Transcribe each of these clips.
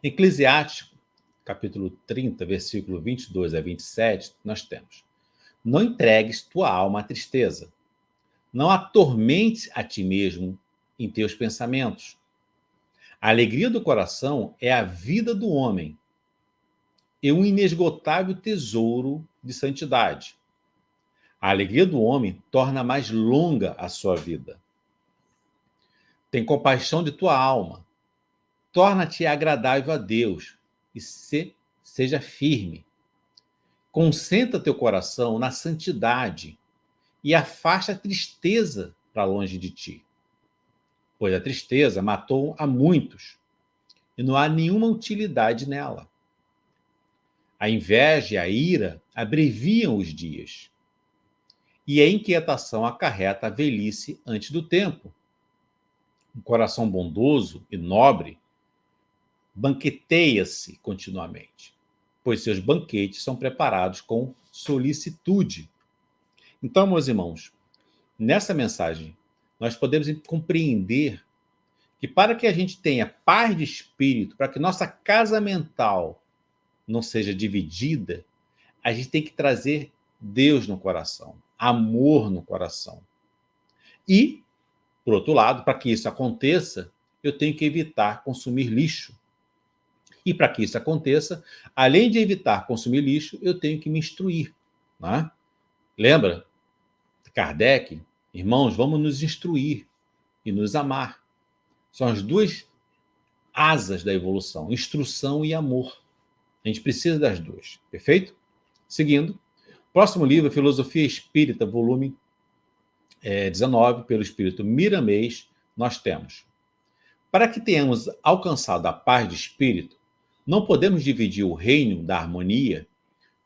Eclesiástico, capítulo 30, versículo 22 a 27, nós temos: não entregues tua alma à tristeza, não atormentes a ti mesmo em teus pensamentos. A alegria do coração é a vida do homem e um inesgotável tesouro de santidade. A alegria do homem torna mais longa a sua vida. Tem compaixão de tua alma, torna-te agradável a Deus e seja firme. Concentra teu coração na santidade e afasta a tristeza para longe de ti, pois a tristeza matou a muitos e não há nenhuma utilidade nela. A inveja e a ira abreviam os dias, e a inquietação acarreta a velhice antes do tempo. Um coração bondoso e nobre banqueteia-se continuamente, pois seus banquetes são preparados com solicitude. Então, meus irmãos, nessa mensagem, nós podemos compreender que para que a gente tenha paz de espírito, para que nossa casa mental não seja dividida, a gente tem que trazer Deus no coração, amor no coração. E, por outro lado, para que isso aconteça, eu tenho que evitar consumir lixo. E para que isso aconteça, além de evitar consumir lixo, eu tenho que me instruir. Né? Lembra? Kardec, irmãos, vamos nos instruir e nos amar. São as duas asas da evolução, instrução e amor. A gente precisa das duas, perfeito? Seguindo, próximo livro, Filosofia Espírita, volume 19, pelo Espírito Miramês, nós temos: para que tenhamos alcançado a paz de espírito, não podemos dividir o reino da harmonia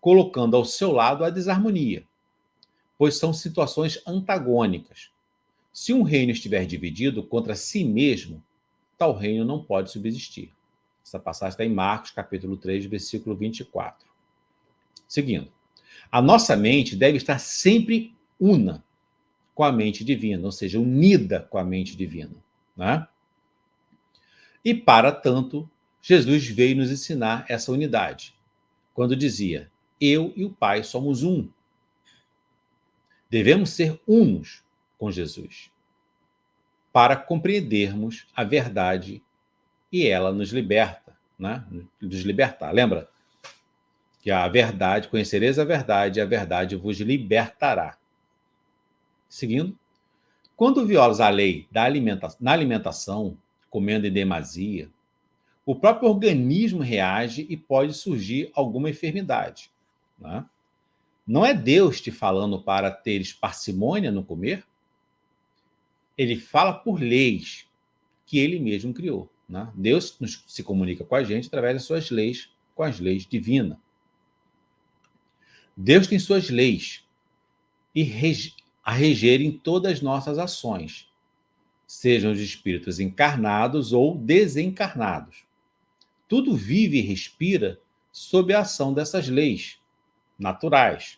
colocando ao seu lado a desarmonia, pois são situações antagônicas. Se um reino estiver dividido contra si mesmo, tal reino não pode subsistir. Essa passagem está em Marcos, capítulo 3, versículo 24. Seguindo. A nossa mente deve estar sempre una com a mente divina, ou seja, unida com a mente divina. Né? E, para tanto, Jesus veio nos ensinar essa unidade, quando dizia: eu e o Pai somos um. Devemos ser unos com Jesus, para compreendermos a verdade e ela nos liberta, né? Nos libertar. Lembra? Que a verdade, conhecereis a verdade vos libertará. Seguindo. Quando violas a lei na alimentação, comendo em demasia, o próprio organismo reage e pode surgir alguma enfermidade. Né? Não é Deus te falando para teres parcimônia no comer? Ele fala por leis que ele mesmo criou. Né? Deus se comunica com a gente através das suas leis, com as leis divinas. Deus tem suas leis e a regerem todas as nossas ações, sejam os espíritos encarnados ou desencarnados. Tudo vive e respira sob a ação dessas leis naturais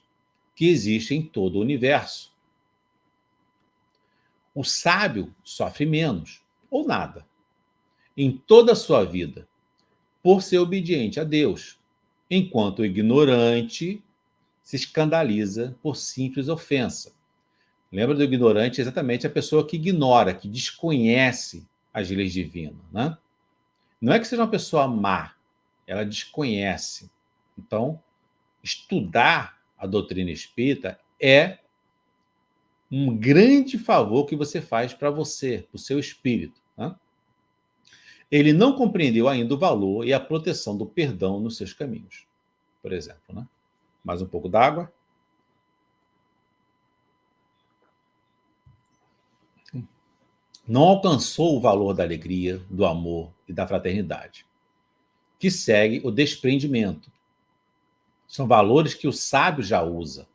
que existem em todo o universo. O sábio sofre menos ou nada em toda a sua vida por ser obediente a Deus, enquanto o ignorante se escandaliza por simples ofensa. Lembra do ignorante? Exatamente a pessoa que ignora, que desconhece as leis divinas. Né? Não é que seja uma pessoa má, ela desconhece. Então, estudar a doutrina espírita é um grande favor que você faz para você, para o seu espírito. Né? Ele não compreendeu ainda o valor e a proteção do perdão nos seus caminhos, por exemplo. Né? Mais um pouco d'água. Não alcançou o valor da alegria, do amor e da fraternidade, que segue o desprendimento. São valores que o sábio já usa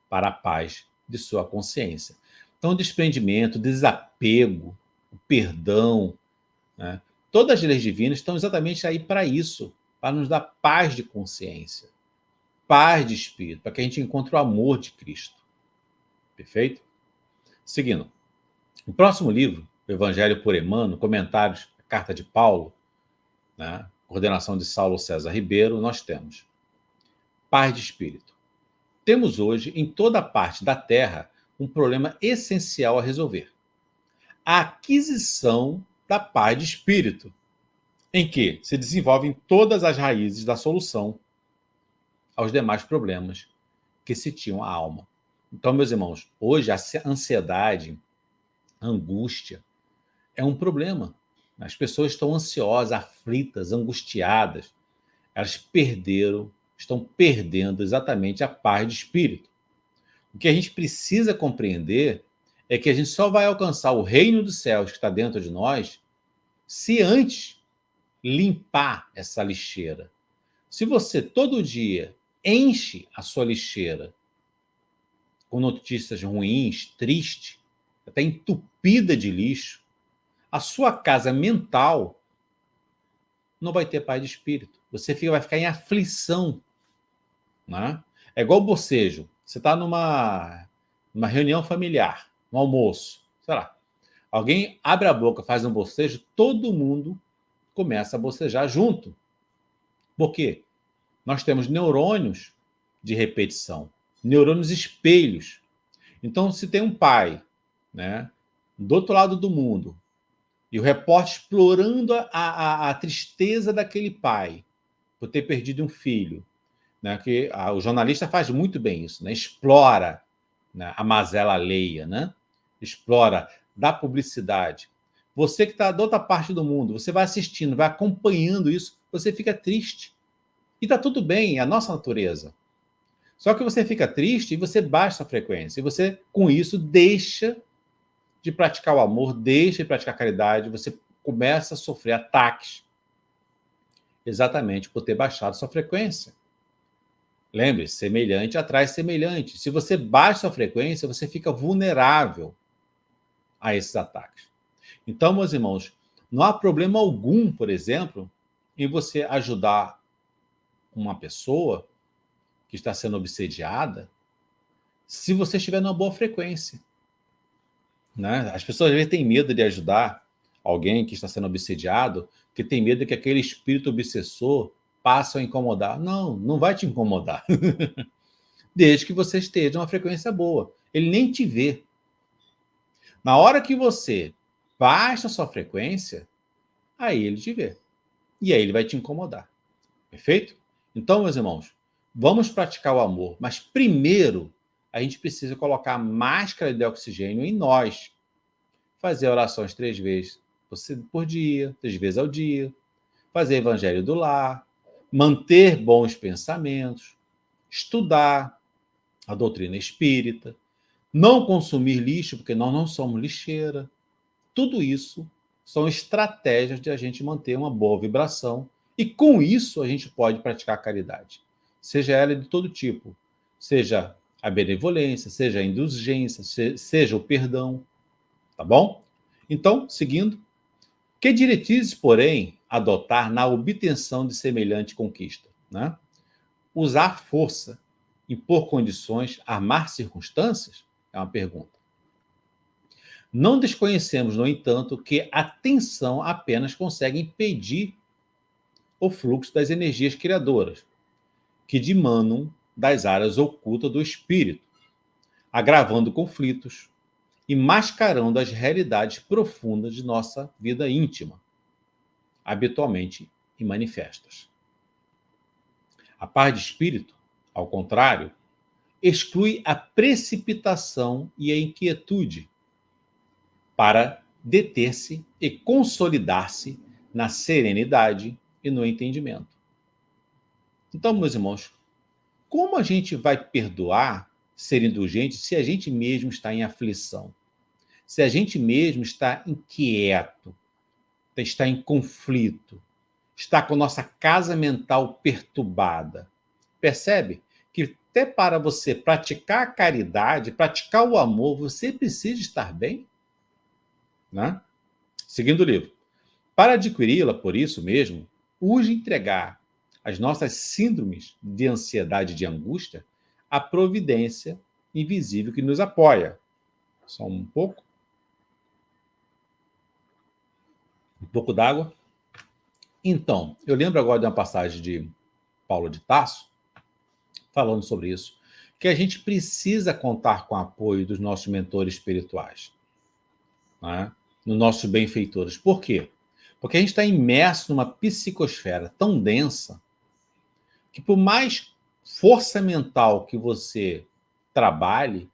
para a paz de sua consciência. Então, o desprendimento, o desapego, o perdão, né? Todas as leis divinas estão exatamente aí para isso, para nos dar paz de consciência, paz de espírito, para que a gente encontre o amor de Cristo. Perfeito? Seguindo. O próximo livro, o Evangelho por Emmanuel, comentários, a Carta de Paulo, né? coordenação de Saulo César Ribeiro, nós temos paz de espírito. Temos hoje, em toda parte da Terra, um problema essencial a resolver: a aquisição da paz de espírito, em que se desenvolvem todas as raízes da solução aos demais problemas que sitiam a alma. Então, meus irmãos, hoje a ansiedade, a angústia, é um problema. As pessoas estão ansiosas, aflitas, angustiadas. Elas estão perdendo exatamente a paz de espírito. O que a gente precisa compreender é que a gente só vai alcançar o reino dos céus que está dentro de nós se antes limpar essa lixeira. Se você todo dia enche a sua lixeira com notícias ruins, triste, até entupida de lixo, a sua casa mental não vai ter paz de espírito. Você vai ficar em aflição. Né? É igual bocejo. Você está numa reunião familiar, no almoço, sei lá. Alguém abre a boca, faz um bocejo, todo mundo começa a bocejar junto. Por quê? Nós temos neurônios de repetição, neurônios espelhos. Então, se tem um pai, né, do outro lado do mundo, e o repórter explorando a tristeza daquele pai por ter perdido um filho, né, que o jornalista faz muito bem isso, né, explora, né, a mazela alheia, né, explora, dá publicidade. Você que está da outra parte do mundo, você vai assistindo, vai acompanhando isso, você fica triste. E está tudo bem, é a nossa natureza. Só que você fica triste e você baixa a frequência. E você, com isso, deixa de praticar o amor, deixa de praticar a caridade, você começa a sofrer ataques exatamente por ter baixado sua frequência. Lembre-se, semelhante atrai semelhante. Se você baixa sua frequência, você fica vulnerável a esses ataques. Então, meus irmãos, não há problema algum, por exemplo, em você ajudar uma pessoa que está sendo obsediada se você estiver numa boa frequência. Né? As pessoas às vezes têm medo de ajudar alguém que está sendo obsediado, porque tem medo que aquele espírito obsessor passe a incomodar. Não, não vai te incomodar. Desde que você esteja numa frequência boa. Ele nem te vê. Na hora que você baixa a sua frequência, aí ele te vê. E aí ele vai te incomodar. Perfeito? Então, meus irmãos, vamos praticar o amor, mas primeiro a gente precisa colocar a máscara de oxigênio em nós. Fazer orações 3 vezes por dia, 3 vezes ao dia. Fazer evangelho do lar. Manter bons pensamentos. Estudar a doutrina espírita. Não consumir lixo, porque nós não somos lixeira. Tudo isso são estratégias de a gente manter uma boa vibração. E com isso a gente pode praticar a caridade. Seja ela de todo tipo. Seja a benevolência, seja a indulgência, seja o perdão. Tá bom? Então, seguindo. Que diretrizes, porém, adotar na obtenção de semelhante conquista? Né? Usar força, impor condições, armar circunstâncias? É uma pergunta. Não desconhecemos, no entanto, que a tensão apenas consegue impedir o fluxo das energias criadoras, que dimanam das áreas ocultas do espírito, agravando conflitos e mascarando as realidades profundas de nossa vida íntima, habitualmente manifestas. A paz de espírito, ao contrário, exclui a precipitação e a inquietude para deter-se e consolidar-se na serenidade e no entendimento. Então, meus irmãos, como a gente vai perdoar, ser indulgente, se a gente mesmo está em aflição? Se a gente mesmo está inquieto, está em conflito, está com nossa casa mental perturbada? Percebe que até para você praticar a caridade, praticar o amor, você precisa estar bem? Né? Seguindo o livro. Para adquiri-la, por isso mesmo, urge entregar as nossas síndromes de ansiedade e de angústia à providência invisível que nos apoia. Só um pouco d'água. Então, eu lembro agora de uma passagem de Paulo de Tarso, falando sobre isso, que a gente precisa contar com o apoio dos nossos mentores espirituais, né? Nos nossos benfeitores. Por quê? Porque a gente está imerso numa psicosfera tão densa que, por mais força mental que você trabalhe,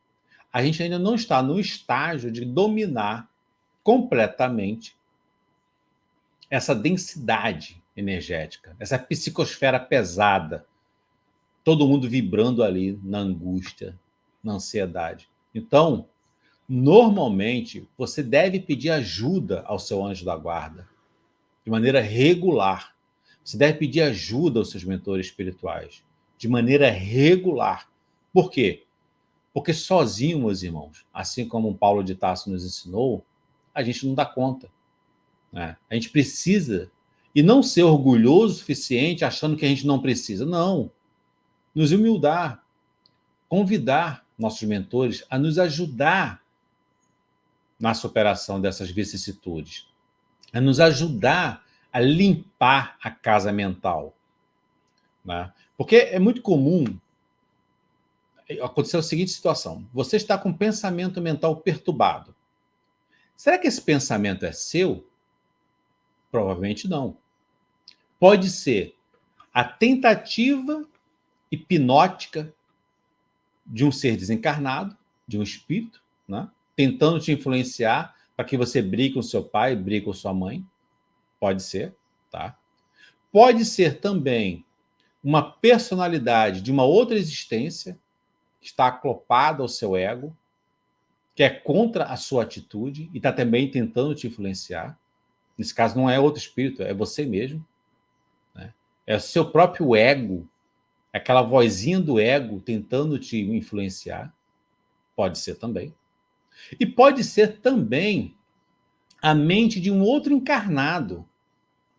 a gente ainda não está no estágio de dominar completamente essa densidade energética, essa psicosfera pesada, todo mundo vibrando ali na angústia, na ansiedade. Então, normalmente, você deve pedir ajuda ao seu anjo da guarda, de maneira regular. Você deve pedir ajuda aos seus mentores espirituais, de maneira regular. Por quê? Porque sozinho, meus irmãos, assim como Paulo de Tarso nos ensinou, a gente não dá conta, né? A gente precisa, e não ser orgulhoso o suficiente achando que a gente não precisa. Não. Nos humildar, convidar nossos mentores a nos ajudar na superação dessas vicissitudes, a nos ajudar a limpar a casa mental, né? Porque é muito comum acontecer a seguinte situação: você está com um pensamento mental perturbado. Será que esse pensamento é seu? Provavelmente não. Pode ser a tentativa hipnótica de um ser desencarnado, de um espírito, né? Tentando te influenciar para que você brigue com seu pai, brigue com sua mãe. Pode ser, tá? Pode ser também uma personalidade de uma outra existência que está acoplada ao seu ego, que é contra a sua atitude e está também tentando te influenciar. Nesse caso, não é outro espírito, é você mesmo, né? É o seu próprio ego, aquela vozinha do ego tentando te influenciar. Pode ser também. E pode ser também a mente de um outro encarnado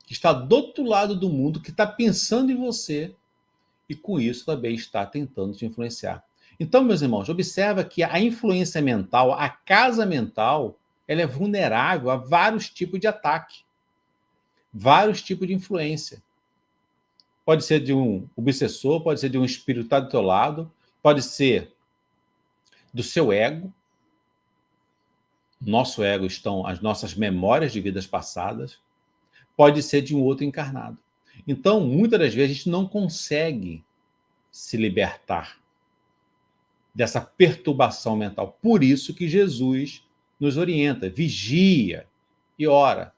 que está do outro lado do mundo, que está pensando em você e com isso também está tentando te influenciar. Então, meus irmãos, observa que a influência mental, a casa mental, ela é vulnerável a vários tipos de ataque, vários tipos de influência. Pode ser de um obsessor, pode ser de um espírito que está do teu lado, pode ser do seu ego. Nosso ego estão as nossas memórias de vidas passadas, pode ser de um outro encarnado. Então, muitas das vezes, a gente não consegue se libertar dessa perturbação mental. Por isso que Jesus nos orienta, vigia e ora.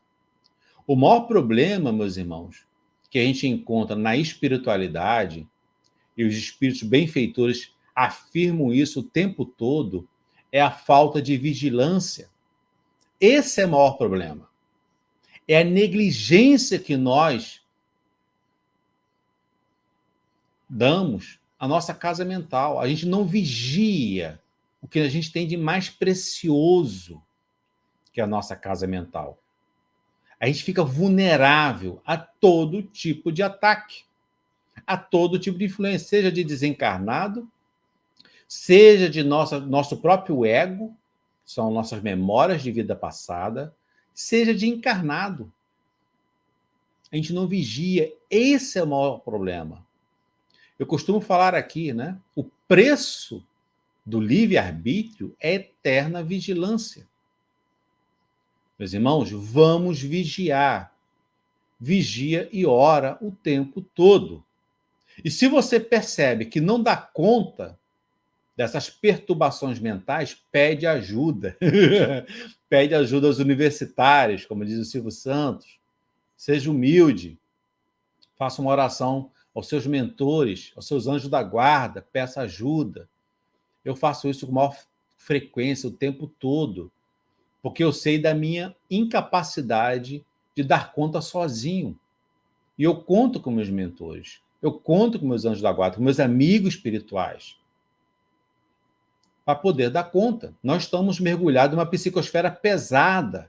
O maior problema, meus irmãos, que a gente encontra na espiritualidade, e os espíritos benfeitores afirmam isso o tempo todo, é a falta de vigilância. Esse é o maior problema. É a negligência que nós damos à nossa casa mental. A gente não vigia o que a gente tem de mais precioso, que é a nossa casa mental. A gente fica vulnerável a todo tipo de ataque, a todo tipo de influência, seja de desencarnado, seja de nosso próprio ego, são nossas memórias de vida passada, seja de encarnado. A gente não vigia. Esse é o maior problema. Eu costumo falar aqui, né? O preço do livre-arbítrio é eterna vigilância. Meus irmãos, vamos vigiar. Vigia e ora o tempo todo. E se você percebe que não dá conta dessas perturbações mentais, pede ajuda. Pede ajuda aos universitários, como diz o Silvio Santos. Seja humilde. Faça uma oração aos seus mentores, aos seus anjos da guarda, peça ajuda. Eu faço isso com maior frequência o tempo todo, porque eu sei da minha incapacidade de dar conta sozinho. E eu conto com meus mentores, eu conto com meus anjos da guarda, com meus amigos espirituais, para poder dar conta. Nós estamos mergulhados numa psicosfera pesada.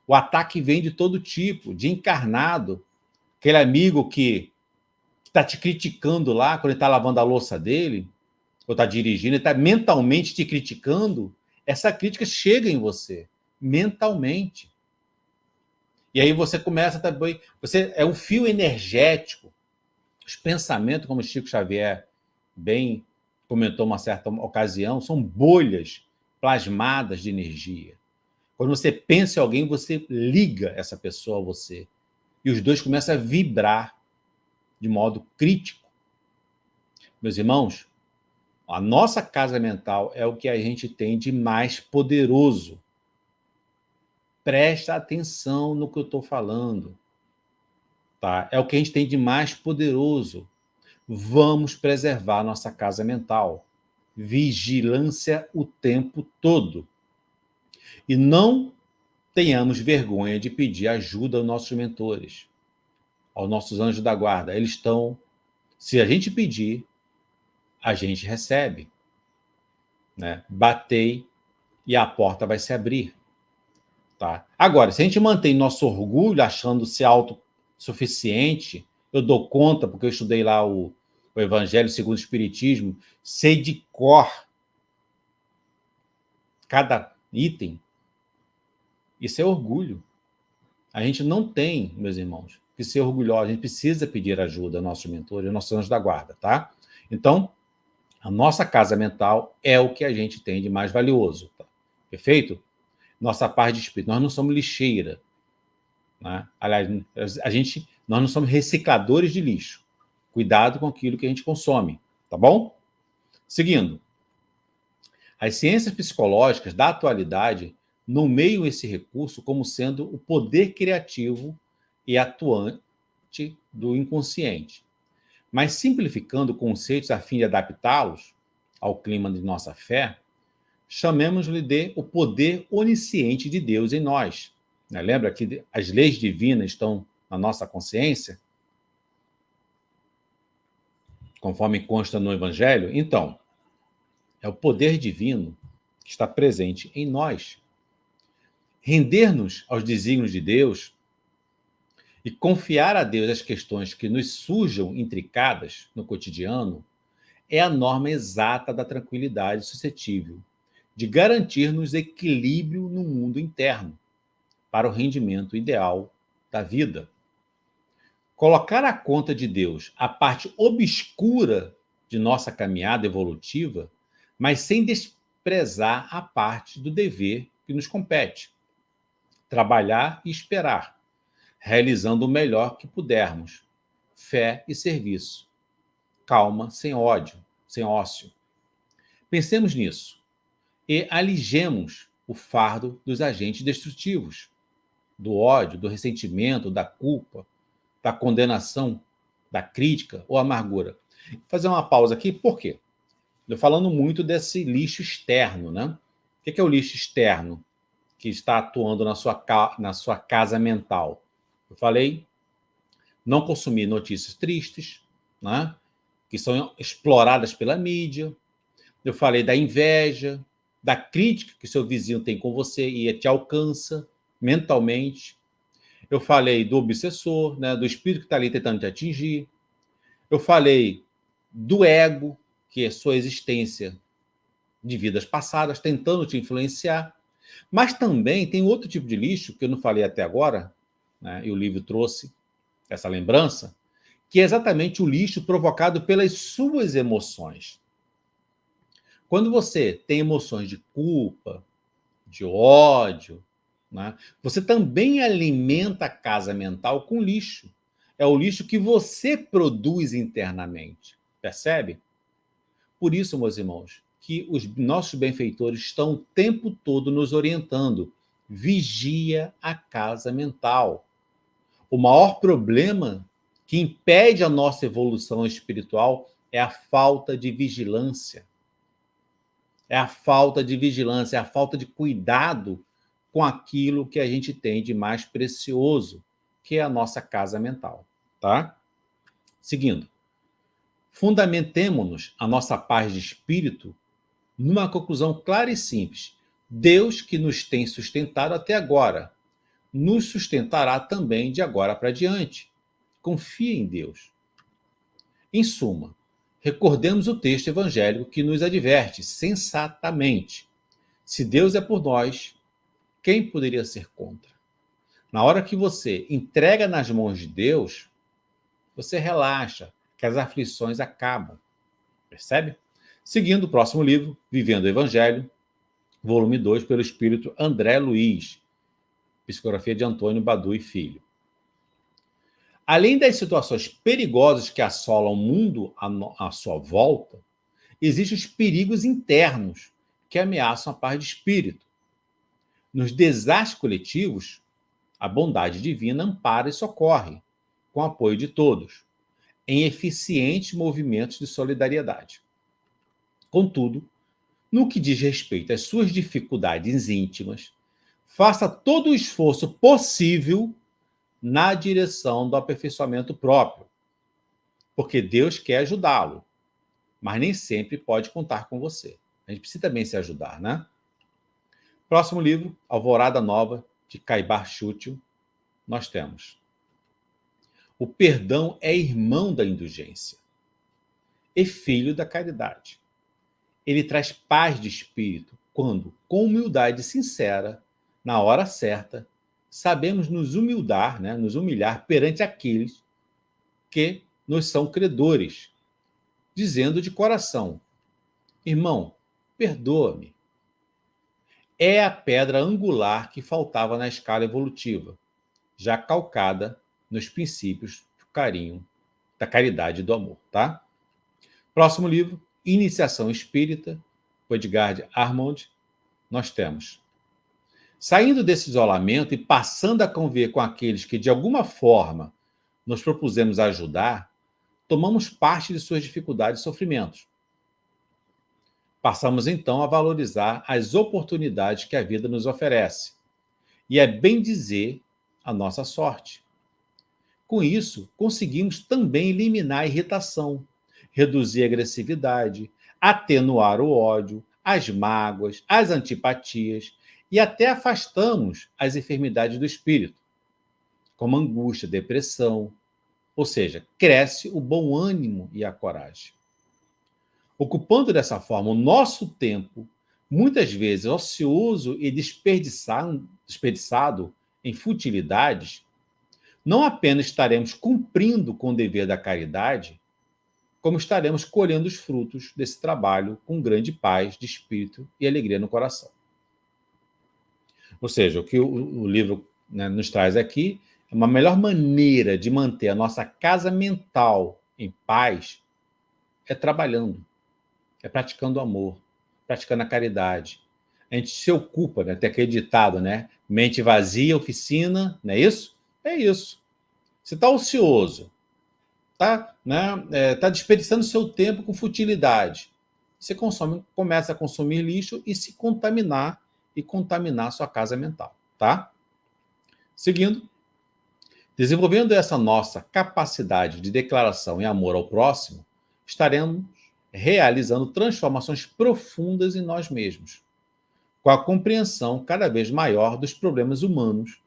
O ataque vem de todo tipo, de encarnado, aquele amigo que está te criticando lá, quando ele está lavando a louça dele, ou está dirigindo, ele está mentalmente te criticando, essa crítica chega em você, mentalmente. E aí você começa também, você é um fio energético. Os pensamentos, como o Chico Xavier bem comentou uma certa ocasião, são bolhas plasmadas de energia. Quando você pensa em alguém, você liga essa pessoa a você. E os dois começam a vibrar de modo crítico. Meus irmãos, a nossa casa mental é o que a gente tem de mais poderoso. Presta atenção no que eu estou falando. Tá? É o que a gente tem de mais poderoso. Vamos preservar nossa casa mental. Vigilância o tempo todo. E não tenhamos vergonha de pedir ajuda aos nossos mentores, aos nossos anjos da guarda. Eles estão, se a gente pedir, a gente recebe. Né? Batei e a porta vai se abrir. Tá? Agora, se a gente mantém nosso orgulho achando-se autossuficiente, eu dou conta, porque eu estudei lá o Evangelho segundo o Espiritismo, sei de cor cada item, isso é orgulho. A gente não tem, meus irmãos, que ser orgulhoso, a gente precisa pedir ajuda aos nossos mentores, aos nossos anjos da guarda, tá? Então, a nossa casa mental é o que a gente tem de mais valioso, tá? Perfeito? Nossa paz de espírito. Nós não somos lixeira, né? Aliás, nós não somos recicladores de lixo. Cuidado com aquilo que a gente consome, tá bom? Seguindo. As ciências psicológicas da atualidade nomeiam esse recurso como sendo o poder criativo e atuante do inconsciente. Mas simplificando conceitos a fim de adaptá-los ao clima de nossa fé, chamemos-lhe de o poder onisciente de Deus em nós. Lembra que as leis divinas estão na nossa consciência? Conforme consta no Evangelho? Então, é o poder divino que está presente em nós. Render-nos aos desígnios de Deus e confiar a Deus as questões que nos surjam intricadas no cotidiano é a norma exata da tranquilidade suscetível de garantir-nos equilíbrio no mundo interno para o rendimento ideal da vida. Colocar à conta de Deus a parte obscura de nossa caminhada evolutiva, mas sem desprezar a parte do dever que nos compete. Trabalhar e esperar, realizando o melhor que pudermos. Fé e serviço. Calma, sem ódio, sem ócio. Pensemos nisso e alijemos o fardo dos agentes destrutivos, do ódio, do ressentimento, da culpa, da condenação, da crítica ou amargura. Vou fazer uma pausa aqui, por quê? Estou falando muito desse lixo externo, né? O que é o lixo externo que está atuando na sua casa mental? Eu falei, não consumir notícias tristes, né? Que são exploradas pela mídia. Eu falei da inveja, da crítica que seu vizinho tem com você e te alcança mentalmente. Eu falei do obsessor, né, do espírito que está ali tentando te atingir. Eu falei do ego, que é sua existência de vidas passadas, tentando te influenciar. Mas também tem outro tipo de lixo, que eu não falei até agora, né, e o livro trouxe essa lembrança, que é exatamente o lixo provocado pelas suas emoções. Quando você tem emoções de culpa, de ódio, né, você também alimenta a casa mental com lixo. É o lixo que você produz internamente. Percebe? Por isso, meus irmãos, que os nossos benfeitores estão o tempo todo nos orientando. Vigia a casa mental. O maior problema que impede a nossa evolução espiritual é a falta de vigilância. É a falta de vigilância, é a falta de cuidado com aquilo que a gente tem de mais precioso, que é a nossa casa mental, tá? Seguindo. Fundamentemo-nos a nossa paz de espírito numa conclusão clara e simples. Deus que nos tem sustentado até agora, nos sustentará também de agora para diante. Confie em Deus. Em suma, recordemos o texto evangélico que nos adverte sensatamente. Se Deus é por nós, quem poderia ser contra? Na hora que você entrega nas mãos de Deus, você relaxa, que as aflições acabam. Percebe? Seguindo o próximo livro, Vivendo o Evangelho, volume 2, pelo espírito André Luiz, psicografia de Antônio Badu e Filho. Além das situações perigosas que assolam o mundo à sua volta, existem os perigos internos que ameaçam a paz de espírito. Nos desastres coletivos, a bondade divina ampara e socorre, com o apoio de todos, em eficientes movimentos de solidariedade. Contudo, no que diz respeito às suas dificuldades íntimas, faça todo o esforço possível na direção do aperfeiçoamento próprio, porque Deus quer ajudá-lo, mas nem sempre pode contar com você. A gente precisa também se ajudar, né? Próximo livro, Alvorada Nova, de Caibar Chútil, nós temos: o perdão é irmão da indulgência e filho da caridade. Ele traz paz de espírito quando, com humildade sincera, na hora certa, sabemos nos humildar, né, nos humilhar perante aqueles que nos são credores, dizendo de coração: irmão, perdoa-me. É a pedra angular que faltava na escala evolutiva, já calcada nos princípios do carinho, da caridade e do amor, tá? Próximo livro, Iniciação Espírita, Edgar de Armand, nós temos: saindo desse isolamento e passando a conviver com aqueles que, de alguma forma, nos propusemos ajudar, tomamos parte de suas dificuldades e sofrimentos. Passamos, então, a valorizar as oportunidades que a vida nos oferece, e é bem dizer a nossa sorte. Com isso, conseguimos também eliminar a irritação, reduzir a agressividade, atenuar o ódio, as mágoas, as antipatias e até afastamos as enfermidades do espírito, como angústia, depressão, ou seja, cresce o bom ânimo e a coragem. Ocupando dessa forma o nosso tempo, muitas vezes ocioso e desperdiçado em futilidades, não apenas estaremos cumprindo com o dever da caridade, como estaremos colhendo os frutos desse trabalho com grande paz de espírito e alegria no coração. Ou seja, o que o livro, né, nos traz aqui é uma melhor maneira de manter a nossa casa mental em paz é trabalhando, é praticando o amor, praticando a caridade. A gente se ocupa, né? Tem aquele ditado, né? Mente vazia, oficina, não é isso? É isso. Você está ocioso, tá, né, tá desperdiçando seu tempo com futilidade. Você começa a consumir lixo e se contaminar e contaminar sua casa mental, tá? Seguindo, desenvolvendo essa nossa capacidade de declaração e amor ao próximo, estaremos realizando transformações profundas em nós mesmos, com a compreensão cada vez maior dos problemas humanos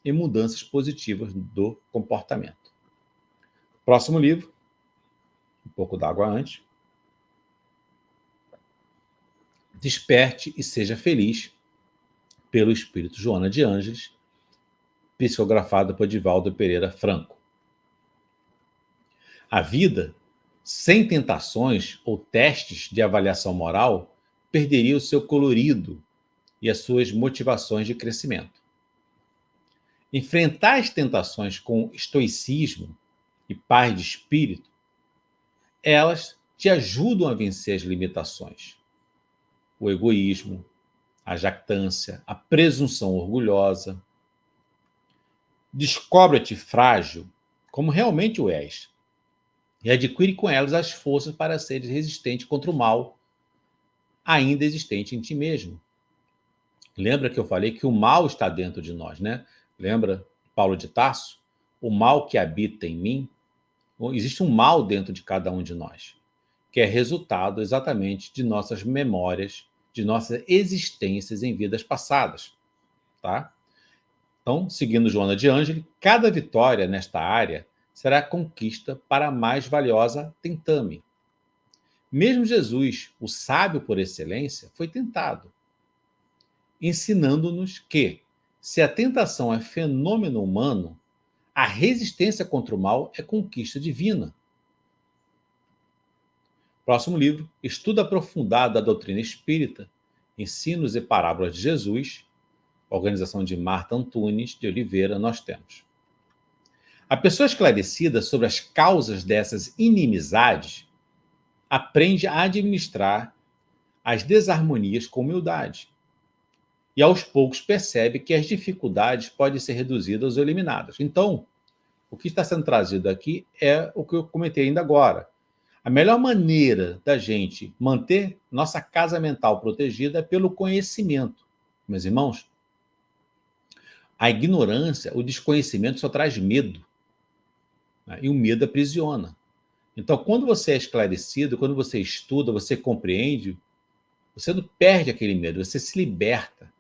e mudanças positivas do comportamento. Próximo livro, um pouco d'água antes. Desperte e seja feliz, pelo espírito Joana de Ângeles, psicografada por Divaldo Pereira Franco. A vida, sem tentações ou testes de avaliação moral, perderia o seu colorido e as suas motivações de crescimento. Enfrentar as tentações com estoicismo e paz de espírito, elas te ajudam a vencer as limitações, o egoísmo, a jactância, a presunção orgulhosa. Descobre-te frágil, como realmente o és, e adquire com elas as forças para seres resistente contra o mal ainda existente em ti mesmo. Lembra que eu falei que o mal está dentro de nós, né? Lembra Paulo de Tarso? O mal que habita em mim. Existe um mal dentro de cada um de nós, que é resultado exatamente de nossas memórias, de nossas existências em vidas passadas, tá? Então, seguindo Joana de Ângeles, cada vitória nesta área será conquista para a mais valiosa tentame. Mesmo Jesus, o sábio por excelência, foi tentado, ensinando-nos que, Se a tentação é fenômeno humano, a resistência contra o mal é conquista divina. Próximo livro, Estudo Aprofundado da Doutrina Espírita, Ensinos e Parábolas de Jesus, organização de Marta Antunes de Oliveira, nós temos. A pessoa esclarecida sobre as causas dessas inimizades aprende a administrar as desarmonias com humildade. E aos poucos percebe que as dificuldades podem ser reduzidas ou eliminadas. Então, o que está sendo trazido aqui é o que eu comentei ainda agora. A melhor maneira da gente manter nossa casa mental protegida é pelo conhecimento. Meus irmãos, a ignorância, o desconhecimento só traz medo. Né? E o medo aprisiona. Então, quando você é esclarecido, quando você estuda, você compreende, você não perde aquele medo, você se liberta.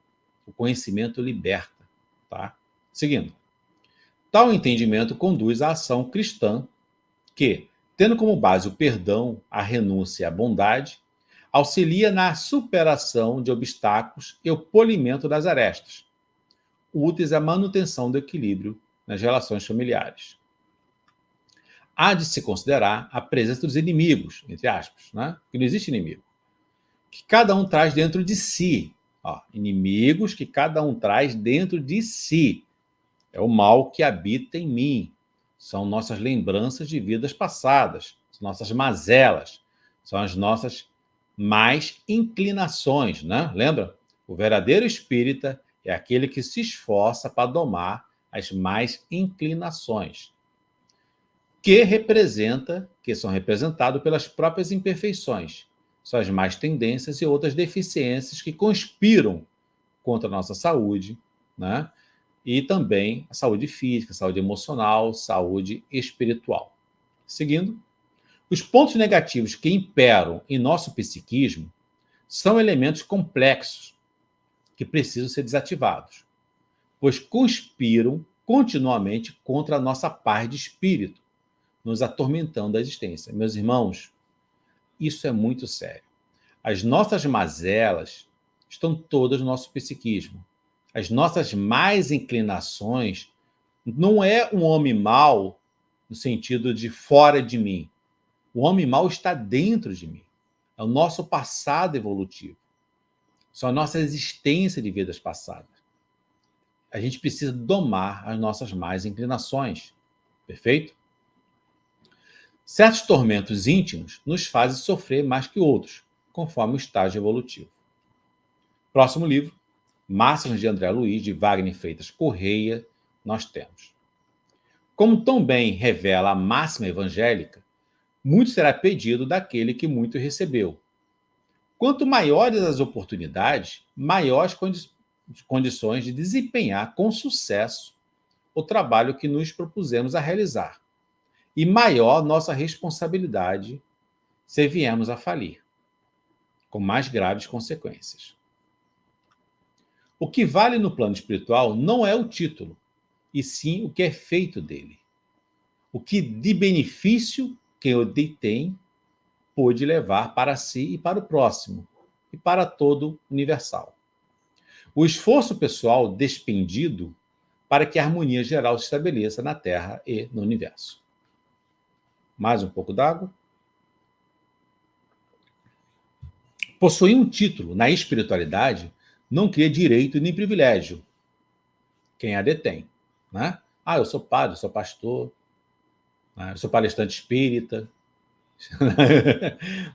O conhecimento liberta. Tá? Seguindo. Tal entendimento conduz à ação cristã que, tendo como base o perdão, a renúncia e a bondade, auxilia na superação de obstáculos e o polimento das arestas, úteis à manutenção do equilíbrio nas relações familiares. Há de se considerar a presença dos inimigos, entre aspas, né? Porque não existe inimigo, que cada um traz dentro de si. Ó, inimigos que cada um traz dentro de si. É o mal que habita em mim. São nossas lembranças de vidas passadas, são nossas mazelas, são as nossas más inclinações, né? Lembra? O verdadeiro espírita é aquele que se esforça para domar as más inclinações, que são representados pelas próprias imperfeições, são as más tendências e outras deficiências que conspiram contra a nossa saúde, né? E também a saúde física, saúde emocional, saúde espiritual. Seguindo, os pontos negativos que imperam em nosso psiquismo são elementos complexos que precisam ser desativados, pois conspiram continuamente contra a nossa paz de espírito, nos atormentando a existência. Meus irmãos, isso é muito sério. As nossas mazelas estão todas no nosso psiquismo. As nossas más inclinações não é um homem mau no sentido de fora de mim. O homem mau está dentro de mim. É o nosso passado evolutivo. São a nossa existência de vidas passadas. A gente precisa domar as nossas más inclinações. Perfeito? Certos tormentos íntimos nos fazem sofrer mais que outros, conforme o estágio evolutivo. Próximo livro, Máximas de André Luiz, de Wagner Freitas Correia, nós temos. Como tão bem revela a máxima evangélica, muito será pedido daquele que muito recebeu. Quanto maiores as oportunidades, maiores condições de desempenhar com sucesso o trabalho que nos propusemos a realizar, e maior nossa responsabilidade se viermos a falir, com mais graves consequências. O que vale no plano espiritual não é o título, e sim o que é feito dele. O que de benefício quem o detém pôde levar para si e para o próximo, e para todo universal. O esforço pessoal despendido para que a harmonia geral se estabeleça na Terra e no universo. Mais um pouco d'água. Possuir um título na espiritualidade não cria direito nem privilégio. Quem a detém, né? Ah, eu sou padre, eu sou pastor, né? Eu sou palestrante espírita.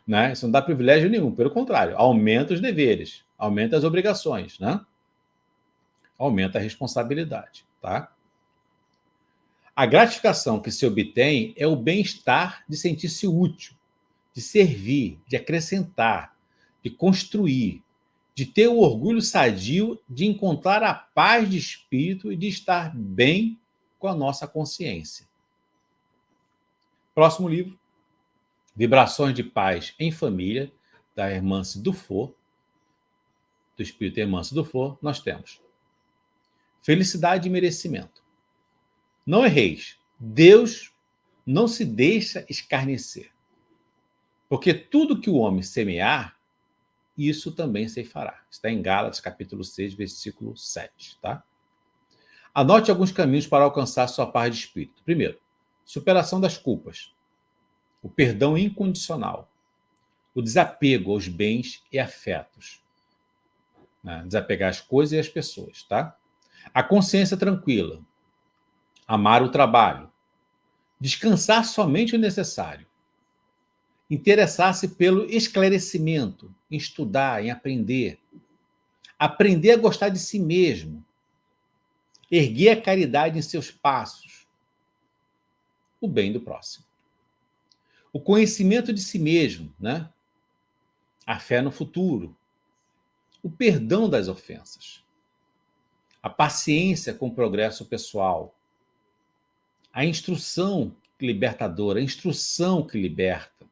Né? Isso não dá privilégio nenhum, pelo contrário, aumenta os deveres, aumenta as obrigações, né? Aumenta a responsabilidade. Tá? A gratificação que se obtém é o bem-estar de sentir-se útil, de servir, de acrescentar, de construir, de ter o orgulho sadio de encontrar a paz de espírito e de estar bem com a nossa consciência. Próximo livro, Vibrações de Paz em Família, da Hermance Dufour, do espírito Hermance Dufour, nós temos felicidade e merecimento. Não erreis, Deus não se deixa escarnecer, porque tudo que o homem semear, isso também se fará. Está em Gálatas, capítulo 6, versículo 7, tá? Anote alguns caminhos para alcançar sua paz de espírito. Primeiro, superação das culpas, o perdão incondicional, o desapego aos bens e afetos. Né? Desapegar as coisas e as pessoas, tá? A consciência tranquila, amar o trabalho, descansar somente o necessário, interessar-se pelo esclarecimento, em estudar, em aprender, aprender a gostar de si mesmo, erguer a caridade em seus passos, o bem do próximo. O conhecimento de si mesmo, né? A fé no futuro, o perdão das ofensas, a paciência com o progresso pessoal, a instrução libertadora, a instrução que liberta,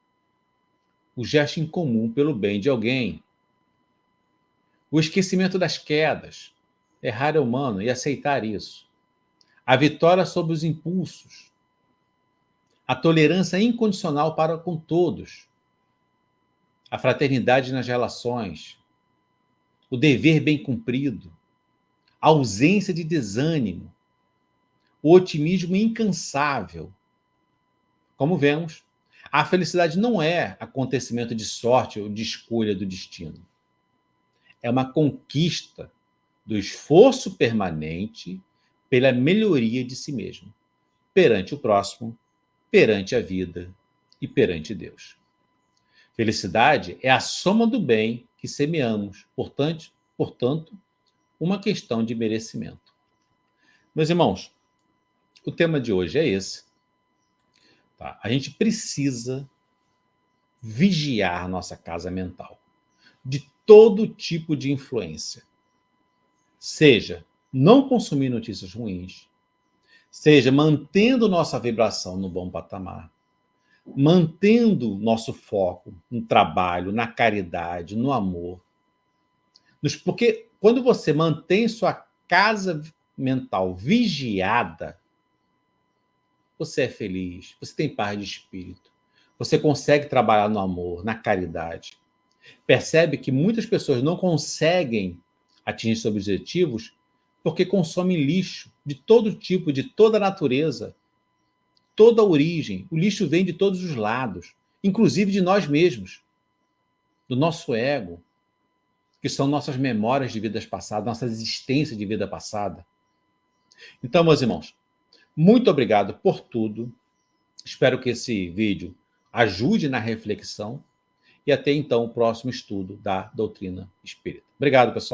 o gesto incomum pelo bem de alguém, o esquecimento das quedas, errar é humano e aceitar isso, a vitória sobre os impulsos, a tolerância incondicional para com todos, a fraternidade nas relações, o dever bem cumprido, a ausência de desânimo, o otimismo incansável. Como vemos, a felicidade não é acontecimento de sorte ou de escolha do destino. É uma conquista do esforço permanente pela melhoria de si mesmo, perante o próximo, perante a vida e perante Deus. Felicidade é a soma do bem que semeamos, portanto, uma questão de merecimento. Meus irmãos, o tema de hoje é esse. Tá? A gente precisa vigiar nossa casa mental de todo tipo de influência. Seja não consumir notícias ruins, seja mantendo nossa vibração no bom patamar, mantendo nosso foco no trabalho, na caridade, no amor. Porque quando você mantém sua casa mental vigiada, você é feliz, você tem paz de espírito, você consegue trabalhar no amor, na caridade. Percebe que muitas pessoas não conseguem atingir seus objetivos porque consomem lixo de todo tipo, de toda natureza, toda origem. O lixo vem de todos os lados, inclusive de nós mesmos, do nosso ego, que são nossas memórias de vidas passadas, nossa existência de vida passada. Então, meus irmãos, muito obrigado por tudo. Espero que esse vídeo ajude na reflexão e até então o próximo estudo da doutrina espírita. Obrigado, pessoal.